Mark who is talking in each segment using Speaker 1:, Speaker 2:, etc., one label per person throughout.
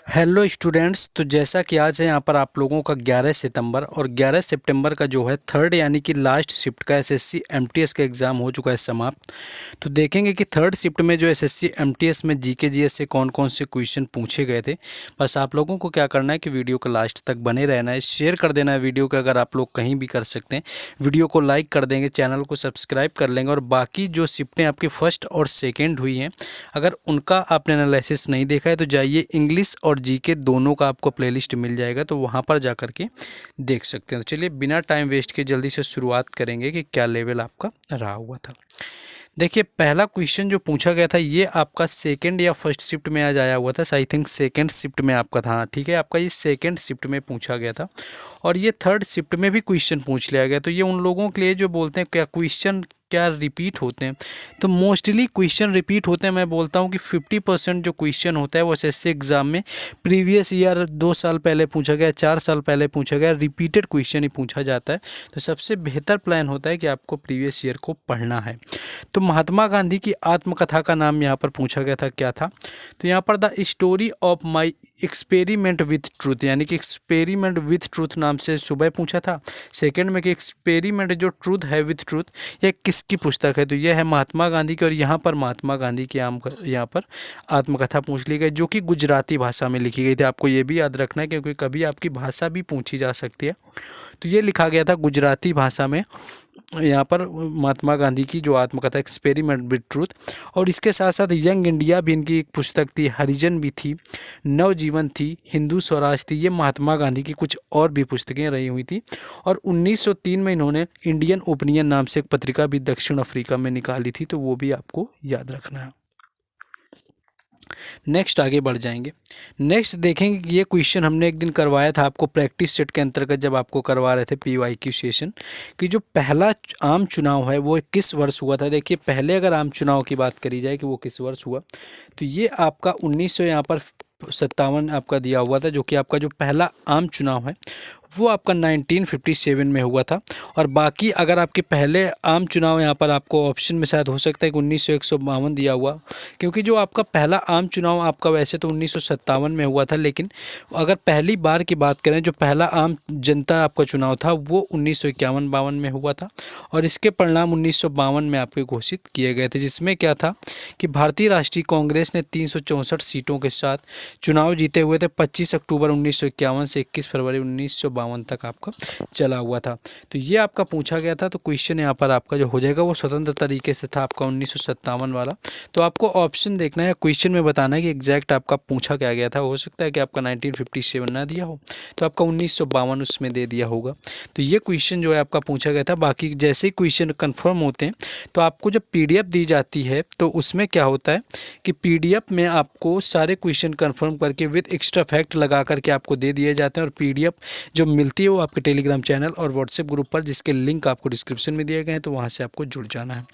Speaker 1: Hello students. तो जैसा कि आज है यहाँ पर आप लोगों का 11 सितंबर और 11 सितंबर का जो है थर्ड यानी कि लास्ट शिफ्ट का एसएससी एमटीएस का एग्ज़ाम हो चुका है समाप्त। तो देखेंगे कि थर्ड शिफ्ट में जो एसएससी एमटीएस में जीके जीएस से कौन कौन से क्वेश्चन पूछे गए थे। बस आप लोगों को क्या करना है कि वीडियो को लास्ट तक बने रहना है, शेयर कर देना है वीडियो को अगर आप लोग कहीं भी कर सकते हैं, वीडियो को लाइक कर देंगे, चैनल को सब्सक्राइब कर लेंगे। और बाकी जो शिफ्टें आपकी फर्स्ट और सेकेंड हुई हैं, अगर उनका आपने एनालिसिस नहीं देखा है तो जाइए, इंग्लिश और जीके दोनों का आपको प्लेलिस्ट मिल जाएगा, तो वहाँ पर जा कर के देख सकते हैं। तो चलिए बिना टाइम वेस्ट के जल्दी से शुरुआत करेंगे कि क्या लेवल आपका रहा हुआ था। देखिए पहला क्वेश्चन जो पूछा गया था ये आपका सेकंड या फर्स्ट शिफ्ट में आज आया हुआ था। आई थिंक सेकंड शिफ्ट में आपका था, ठीक है, आपका ये सेकंड शिफ्ट में पूछा गया था। और ये थर्ड शिफ्ट में भी क्वेश्चन पूछ लिया गया। तो ये उन लोगों के लिए जो बोलते हैं क्या क्वेश्चन क्या रिपीट होते हैं, तो मोस्टली क्वेश्चन रिपीट होते हैं। मैं बोलता हूँ कि 50% जो क्वेश्चन होता है वो एसएससी एग्ज़ाम में प्रीवियस ईयर 2 साल पहले पूछा गया, 4 साल पहले पूछा गया, रिपीटेड क्वेश्चन ही पूछा जाता है। तो सबसे बेहतर प्लान होता है कि आपको प्रीवियस ईयर को पढ़ना है। तो महात्मा गांधी की आत्मकथा का नाम यहाँ पर पूछा गया था, क्या था? तो यहाँ पर the story of my experiment with truth, यानी कि एक्सपेरिमेंट विथ ट्रूथ नाम से सुबह पूछा था। सेकंड में कि एक्सपेरिमेंट जो ट्रूथ है विथ ट्रूथ, ये किसकी पुस्तक है? तो यह है महात्मा गांधी की। और यहाँ पर महात्मा गांधी की यहाँ पर आत्मकथा पूछ ली गई, जो कि गुजराती भाषा में लिखी गई थी। आपको ये भी याद रखना है क्योंकि कभी आपकी भाषा भी पूछी जा सकती है। तो ये लिखा गया था गुजराती भाषा में यहाँ पर महात्मा गांधी की जो आत्मकथा एक्सपेरिमेंट विद ट्रूथ। और इसके साथ साथ यंग इंडिया भी इनकी एक पुस्तक थी, हरिजन भी थी, नवजीवन थी, हिंदू स्वराज थी। ये महात्मा गांधी की कुछ और भी पुस्तकें रही हुई थी। और 1903 में इन्होंने इंडियन ओपिनियन नाम से एक पत्रिका भी दक्षिण अफ्रीका में निकाली थी, तो वो भी आपको याद रखना है। नेक्स्ट आगे बढ़ जाएंगे। नेक्स्ट देखेंगे कि ये क्वेश्चन हमने एक दिन करवाया था आपको प्रैक्टिस सेट के अंतर्गत, जब आपको करवा रहे थे पीवाईक्यू सेशन, कि जो पहला आम चुनाव है वो किस वर्ष हुआ था। देखिए पहले अगर आम चुनाव की बात करी जाए कि वो किस वर्ष हुआ, तो ये आपका 1900 यहाँ पर 57 आपका दिया हुआ था, जो कि आपका जो पहला आम चुनाव है वो आपका 1957 में हुआ था। और बाकी अगर आपके पहले आम चुनाव यहाँ पर आपको ऑप्शन में शायद हो सकता है कि 1952 दिया हुआ, क्योंकि जो आपका पहला आम चुनाव आपका वैसे तो 1957 में हुआ था, लेकिन अगर पहली बार की बात करें जो पहला आम जनता आपका चुनाव था वो 1951-52 में हुआ था। और इसके परिणाम 1952 में आपके घोषित किए गए थे, जिसमें क्या था कि भारतीय राष्ट्रीय कांग्रेस ने 364 सीटों के साथ चुनाव जीते हुए थे। 25 अक्टूबर 1951 से 21 फरवरी 1952 तक आपका चला हुआ था। तो ये आपका पूछा गया था। तो क्वेश्चन यहाँ पर आपका जो हो जाएगा वो स्वतंत्र तरीके से था आपका 1957 वाला। तो आपको ऑप्शन देखना है, क्वेश्चन में बताना है कि एग्जैक्ट आपका पूछा क्या गया था। हो सकता है कि आपका 1957 ना दिया हो, तो आपका 1952 उसमें दे दिया होगा। तो ये क्वेश्चन जो है आपका पूछा गया था। बाकी जैसे ही क्वेश्चन कंफर्म होते हैं तो आपको जब पीडीएफ दी जाती है तो उसमें क्या होता है कि पीडीएफ में आपको सारे क्वेश्चन कंफर्म करके विद एक्स्ट्रा फैक्ट लगा करके आपको दे दिए जाते हैं। और पीडीएफ जो मिलती है वो आपके टेलीग्राम चैनल और व्हाट्सएप ग्रुप पर, जिसके लिंक आपको डिस्क्रिप्शन में दिए गए हैं, तो वहाँ से आपको जुड़ जाना है।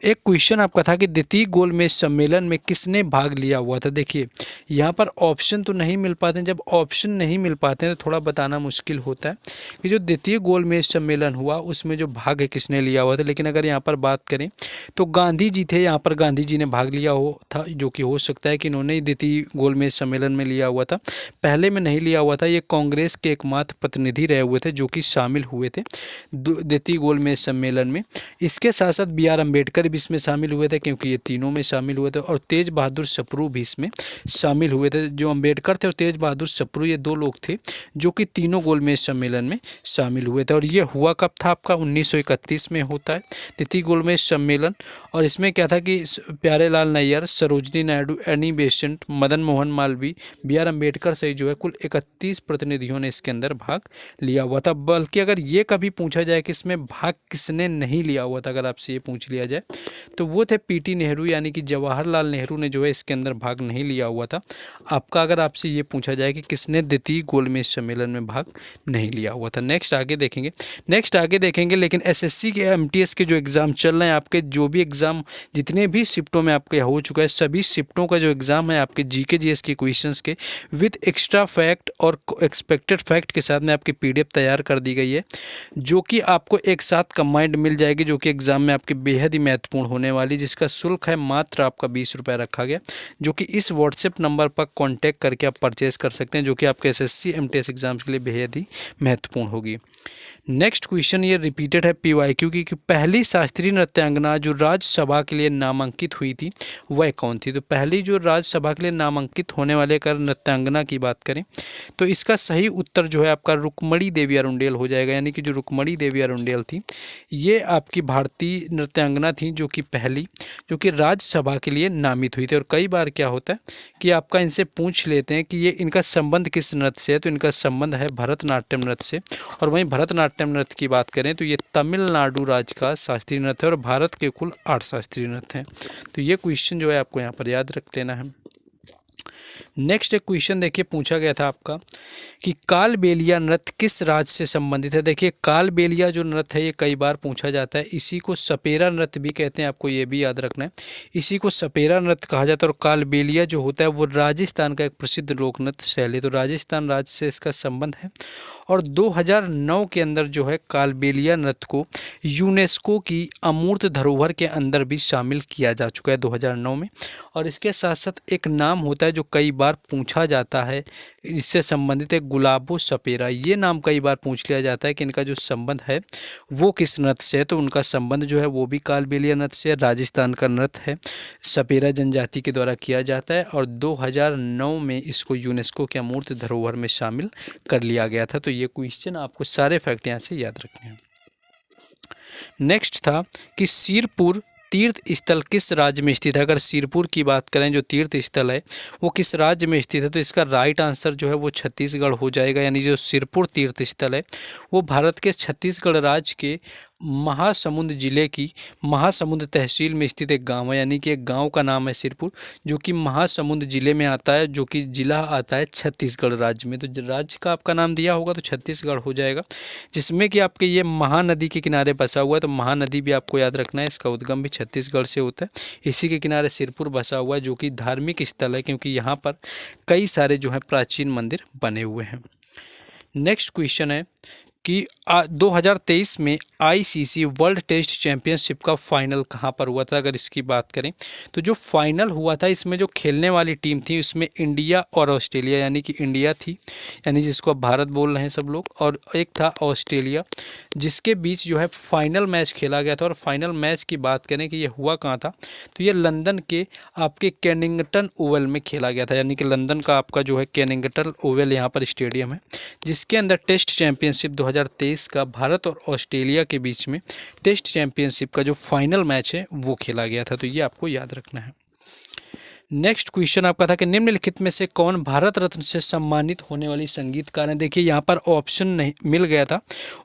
Speaker 1: एक क्वेश्चन आपका था कि द्वितीय गोलमेज सम्मेलन में किसने भाग लिया हुआ था। देखिए यहाँ पर ऑप्शन तो नहीं मिल पाते हैं। जब ऑप्शन नहीं मिल पाते हैं तो थोड़ा बताना मुश्किल होता है कि जो द्वितीय गोलमेज सम्मेलन हुआ उसमें जो भाग है किसने लिया हुआ था। लेकिन अगर यहाँ पर बात करें तो गांधी जी थे, यहाँ पर गांधी जी ने भाग लिया हो था, जो कि हो सकता है कि इन्होंने द्वितीय गोलमेज सम्मेलन में लिया हुआ था। पहले में नहीं लिया हुआ था। ये कांग्रेस के एकमात्र प्रतिनिधि रहे हुए थे जो कि शामिल हुए थे द्वितीय गोलमेज सम्मेलन में। इसके साथ साथ बी आर अम्बेडकर भी इसमें शामिल हुए थे, क्योंकि ये तीनों में शामिल हुए थे। और तेज बहादुर सप्रू भी इसमें शामिल हुए थे। जो अम्बेडकर थे और तेज बहादुर सप्रू, ये दो लोग थे जो कि तीनों गोलमेज सम्मेलन में शामिल हुए थे। और ये हुआ कब था आपका 1931 में होता है द्वितीय गोलमेज सम्मेलन। और इसमें क्या था कि Pyarelal Nayyar, Sarojini Naidu, Annie Besant, Madan Mohan Malviya, B R Ambedkar सहित जो है कुल 31 प्रतिनिधियों ने इसके अंदर भाग लिया हुआ था। बल्कि अगर ये कभी पूछा जाए कि इसमें भाग किसने नहीं लिया हुआ था, अगर आपसे ये पूछ लिया जाए, तो वो थे पीटी नेहरू, यानी कि जवाहरलाल नेहरू ने जो है इसके अंदर भाग नहीं लिया हुआ था। आपका अगर आपसे ये पूछा जाए कि किसने द्वितीय गोलमेज सम्मेलन में भाग नहीं लिया हुआ था। नेक्स्ट आगे देखेंगे। लेकिन एसएससी के एमटीएस के जो एग्ज़ाम चल रहे हैं, आपके जो भी एग्ज़ाम जितने भी शिफ्टों में आपके हो चुका है, सभी शिफ्टों का जो एग्ज़ाम है आपके जीके जीएस के क्वेश्चंस के विद एक्स्ट्रा फैक्ट और एक्सपेक्टेड फैक्ट के साथ में आपकी पीडीएफ तैयार कर दी गई है, जो कि आपको एक साथ कंबाइंड मिल जाएगी, जो कि एग्ज़ाम में आपके बेहद ही महत्वपूर्ण होने वाली, जिसका शुल्क है मात्र आपका 20 रुपये रखा गया, जो कि इस व्हाट्सएप नंबर पर कॉन्टैक्ट करके आप परचेज़ कर सकते हैं, जो कि आपके SSC MTS एग्जाम्स के लिए बेहद ही महत्वपूर्ण होगी। नेक्स्ट क्वेश्चन ये रिपीटेड है PYQ की, कि पहली शास्त्रीय नृत्यांगना जो राज्यसभा के लिए नामांकित हुई थी वह कौन थी। तो पहली जो राज्यसभा के लिए नामांकित होने वाले अगर नृत्यांगना की बात करें तो इसका सही उत्तर जो है आपका रुक्मणी देवी अरुंडेल हो जाएगा। यानी कि जो रुक्मणी देवी अरुंडेल थी ये आपकी भारतीय नृत्यांगना थी जो कि पहली जो कि राज्यसभा के लिए नामित हुई थी। और कई बार क्या होता है कि आपका इनसे पूछ लेते हैं कि ये इनका संबंध किस नृत्य से है, तो इनका संबंध है भरतनाट्यम नृत्य से। और वहीं भरतनाट्यम नृत्य की बात करें तो ये तमिलनाडु राज्य का शास्त्रीय नृत्य है और भारत के कुल 8 शास्त्रीय नृत्य हैं। तो ये क्वेश्चन जो है आपको यहाँ पर याद रख लेना है। नेक्स्ट एक क्वेश्चन देखिए पूछा गया था आपका कि कालबेलिया नृत्य किस राज्य से संबंधित है। देखिए कालबेलिया जो नृत्य है ये कई बार पूछा जाता है, इसी को सपेरा नृत्य भी कहते हैं, आपको ये भी याद रखना है। इसी को सपेरा नृत्य कहा जाता है। और कालबेलिया जो होता है वो राजस्थान का एक प्रसिद्ध लोक नृत्य शैली, तो राजस्थान राज्य से इसका संबंध है। और 2009 के अंदर जो है कालबेलिया नृत्य को यूनेस्को की अमूर्त धरोहर के अंदर भी शामिल किया जा चुका है 2009 में। और इसके साथ साथ एक नाम होता है जो कई बार पूछा जाता है, इससे संबंधित है गुलाबो सपेरा। ये नाम कई बार पूछ लिया जाता है कि इनका जो संबंध है वो किस नृत्य से है, तो उनका संबंध जो है वो भी कालबेलिया नृत्य से, राजस्थान का नृत्य है, सपेरा जनजाति के द्वारा किया जाता है। और 2009 में इसको यूनेस्को के अमूर्त धरोहर में शामिल कर लिया गया था। तो ये क्वेश्चन आपको सारे फैक्ट यहाँ से याद रखने हैं। नेक्स्ट था कि सिरपुर तीर्थ स्थल किस राज्य में स्थित है। अगर सिरपुर की बात करें जो तीर्थ स्थल है वो किस राज्य में स्थित है, तो इसका राइट आंसर जो है वो छत्तीसगढ़ हो जाएगा। यानी जो सिरपुर तीर्थ स्थल है वो भारत के छत्तीसगढ़ राज्य के महासमुंद जिले की महासमुंद तहसील में स्थित एक गांव है। यानी कि एक गांव का नाम है सिरपुर जो कि महासमुंद जिले में आता है, जो कि जिला आता है छत्तीसगढ़ राज्य में। तो राज्य का आपका नाम दिया होगा तो छत्तीसगढ़ हो जाएगा, जिसमें कि आपके ये महानदी के किनारे बसा हुआ है। तो महानदी भी आपको याद रखना है, इसका उद्गम भी छत्तीसगढ़ से होता है। इसी के किनारे सिरपुर बसा हुआ है जो कि धार्मिक स्थल है, क्योंकि यहाँ पर कई सारे जो है प्राचीन मंदिर बने हुए हैं। नेक्स्ट क्वेश्चन है कि 2023 में ICC वर्ल्ड टेस्ट चैंपियनशिप का फाइनल कहाँ पर हुआ था। अगर इसकी बात करें तो जो फाइनल हुआ था इसमें जो खेलने वाली टीम थी उसमें इंडिया और ऑस्ट्रेलिया, यानी कि इंडिया थी, यानी जिसको अब भारत बोल रहे हैं सब लोग, और एक था ऑस्ट्रेलिया, जिसके बीच जो है फाइनल मैच खेला गया था। और फाइनल मैच की बात करें कि ये हुआ कहाँ था, तो ये लंदन के आपके केनिंगटन ओवल में खेला गया था। यानी कि लंदन का आपका जो है केनिंगटन ओवल यहाँ पर स्टेडियम है, जिसके अंदर टेस्ट चैंपियनशिप 2023 का भारत और ऑस्ट्रेलिया के बीच में टेस्ट चैंपियनशिप का जो फाइनल मैच है वो खेला गया था। तो ये आपको याद रखना है। नेक्स्ट क्वेश्चन आपका था कि निम्नलिखित में से कौन भारत रत्न से सम्मानित होने वाली संगीतकार है। देखिए यहाँ पर ऑप्शन नहीं मिल गया था,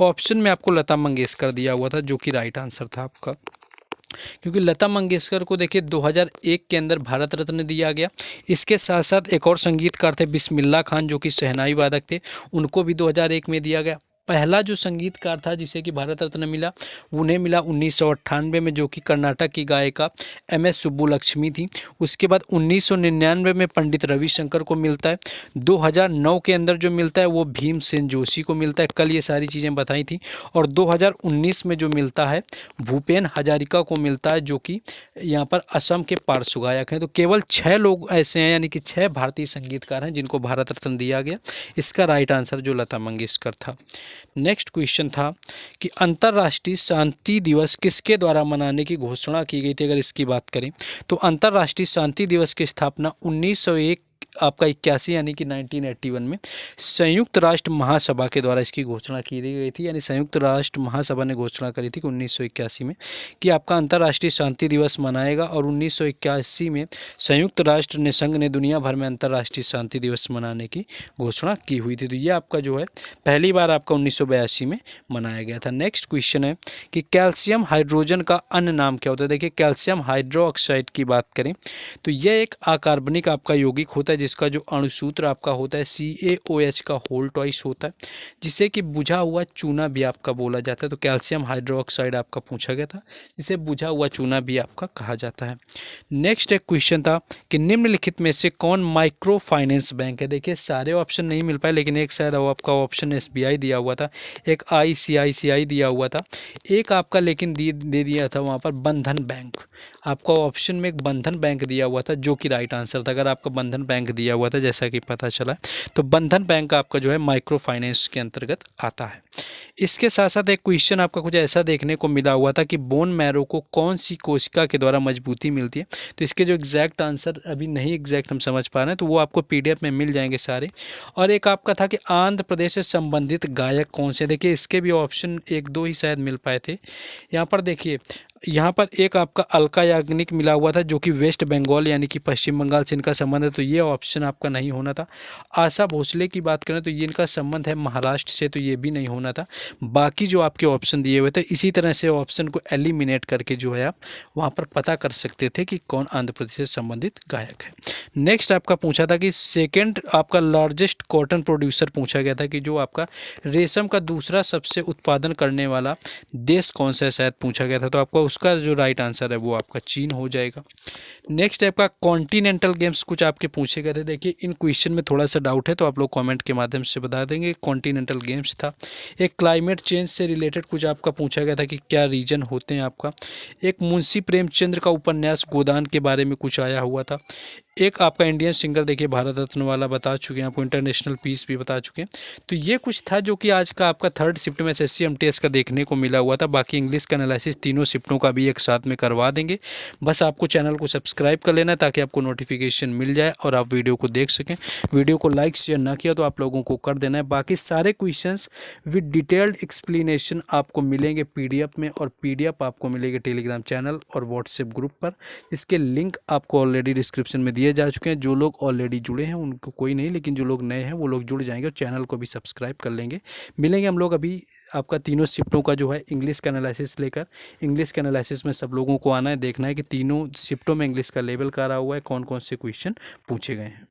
Speaker 1: ऑप्शन में आपको लता मंगेशकर दिया हुआ था जो कि राइट आंसर था आपका, क्योंकि लता मंगेशकर को देखिए 2001 के अंदर भारत रत्न दिया गया। इसके साथ साथ एक और संगीतकार थे बिस्मिल्लाह खान जो कि शहनाई वादक थे, उनको भी 2001 में दिया गया। पहला जो संगीतकार था जिसे कि भारत रत्न मिला उन्हें मिला 1998 में, जो कि कर्नाटक की गायिका MS सुब्बुलक्ष्मी थी। उसके बाद 1999 में पंडित रविशंकर को मिलता है। 2009 के अंदर जो मिलता है वो भीमसेन जोशी को मिलता है। कल ये सारी चीज़ें बताई थी। और 2019 में जो मिलता है भूपेन हजारिका को मिलता है, जो कि यहाँ पर असम के पार्श्व गायक हैं। तो केवल 6 लोग ऐसे हैं, यानी कि 6 भारतीय संगीतकार हैं जिनको भारत रत्न दिया गया। इसका राइट आंसर जो लता मंगेशकर था। नेक्स्ट क्वेश्चन था कि अंतर्राष्ट्रीय शांति दिवस किसके द्वारा मनाने की घोषणा की गई थी। अगर इसकी बात करें तो अंतर्राष्ट्रीय शांति दिवस की स्थापना 1901 आपका 81 यानी कि 1981 में संयुक्त राष्ट्र महासभा के द्वारा इसकी घोषणा की गई थी। यानी संयुक्त राष्ट्र महासभा ने घोषणा करी थी कि 1981 में कि आपका अंतर्राष्ट्रीय शांति दिवस मनाएगा। और 1981 में संयुक्त राष्ट्र ने संघ ने दुनिया भर में अंतर्राष्ट्रीय शांति दिवस मनाने की घोषणा की हुई थी। तो ये आपका जो है पहली बार आपका 1982 में मनाया गया था। नेक्स्ट क्वेश्चन है कि कैल्शियम हाइड्रोजन का अन्य नाम क्या होता है। देखिए कैल्शियम हाइड्रोक्साइड की बात करें तो यह एक अकार्बनिक आपका यौगिक होता है जिसका जो अणुसूत्र आपका होता है CaOH का होल ट्वाइस होता है, जिसे कि बुझा हुआ चूना भी आपका बोला जाता है। तो कैल्शियम हाइड्रोक्साइड आपका पूछा गया था, जिसे बुझा हुआ चूना भी आपका कहा जाता है। नेक्स्ट एक क्वेश्चन था कि निम्नलिखित में से कौन माइक्रो फाइनेंस बैंक है। देखिए सारे ऑप्शन नहीं मिल पाए, लेकिन एक शायद आपका ऑप्शन SBI दिया हुआ था, एक ICICI दिया हुआ था, एक आपका लेकिन दे दिया था वहाँ पर बंधन बैंक, आपका ऑप्शन में एक बंधन बैंक दिया हुआ था जो कि राइट आंसर था। अगर आपका बंधन बैंक दिया हुआ था जैसा कि पता चला, तो बंधन बैंक आपका जो है माइक्रो फाइनेंस के अंतर्गत आता है। इसके साथ साथ एक क्वेश्चन आपका कुछ ऐसा देखने को मिला हुआ था कि बोन मैरो को कौन सी कोशिका के द्वारा मजबूती मिलती है। तो इसके जो एग्जैक्ट आंसर अभी नहीं एग्जैक्ट हम समझ पा रहे हैं, तो वो आपको पीडीएफ में मिल जाएंगे सारे। और एक आपका था कि आंध्र प्रदेश से संबंधित गायक कौन से, देखिए इसके भी ऑप्शन एक दो ही शायद मिल पाए थे। यहाँ पर देखिए, यहाँ पर एक आपका अलका याग्निक मिला हुआ था जो कि वेस्ट बंगाल यानी कि पश्चिम बंगाल से इनका संबंध है, तो ये ऑप्शन आपका नहीं होना था। आशा भोसले की बात करें तो ये इनका संबंध है महाराष्ट्र से, तो ये भी नहीं होना था। बाकी जो आपके ऑप्शन दिए हुए थे इसी तरह से ऑप्शन को एलिमिनेट करके जो है आप वहाँ पर पता कर सकते थे कि कौन आंध्र प्रदेश से संबंधित गायक है। नेक्स्ट आपका पूछा था कि सेकेंड आपका लार्जेस्ट कॉटन प्रोड्यूसर पूछा गया था कि जो आपका रेशम का दूसरा सबसे उत्पादन करने वाला देश कौन सा है, शायद पूछा गया था। तो आपका उसका जो राइट आंसर है वो आपका चीन हो जाएगा। नेक्स्ट आपका कॉन्टिनेंटल गेम्स कुछ आपके पूछे गए थे। देखिए इन क्वेश्चन में थोड़ा सा डाउट है तो आप लोग कमेंट के माध्यम से बता देंगे। कॉन्टिनेंटल गेम्स था। एक क्लाइमेट चेंज से रिलेटेड कुछ आपका पूछा गया था कि क्या रीजन होते हैं आपका। एक मुंशी प्रेमचंद्र का उपन्यास गोदान के बारे में कुछ आया हुआ था। एक आपका इंडियन सिंगर, देखिए भारत रत्न वाला बता चुके हैं आपको, इंटरनेशनल पीस भी बता चुके हैं। तो ये कुछ था जो कि आज का आपका थर्ड शिफ्ट में एसएससी एमटीएस का देखने को मिला हुआ था। बाकी इंग्लिश का एनालिसिस तीनों शिफ्टों का भी एक साथ में करवा देंगे। बस आपको चैनल को सब्सक्राइब कर लेना है ताकि आपको नोटिफिकेशन मिल जाए और आप वीडियो को देख सकें। वीडियो को लाइक शेयर ना किया तो आप लोगों को कर देना है। बाकी सारे क्वेश्चंस विद डिटेल्ड एक्सप्लेनेशन आपको मिलेंगे पीडीएफ में, और पीडीएफ आपको मिलेगी टेलीग्राम चैनल और व्हाट्सएप ग्रुप पर। इसके लिंक आपको ऑलरेडी डिस्क्रिप्शन में दिए जा चुके हैं। जो लोग ऑलरेडी जुड़े हैं उनको कोई नहीं, लेकिन जो लोग नए हैं वो लोग जुड़ जाएंगे और चैनल को भी सब्सक्राइब कर लेंगे। मिलेंगे हम लोग अभी आपका तीनों शिफ्टों का जो है इंग्लिश का एनालिसिस लेकर। इंग्लिश के एनालिसिस में सब लोगों को आना है, देखना है कि तीनों शिफ्टों में इंग्लिश का लेवल क्या रहा हुआ है, कौन कौन से क्वेश्चन पूछे गए हैं।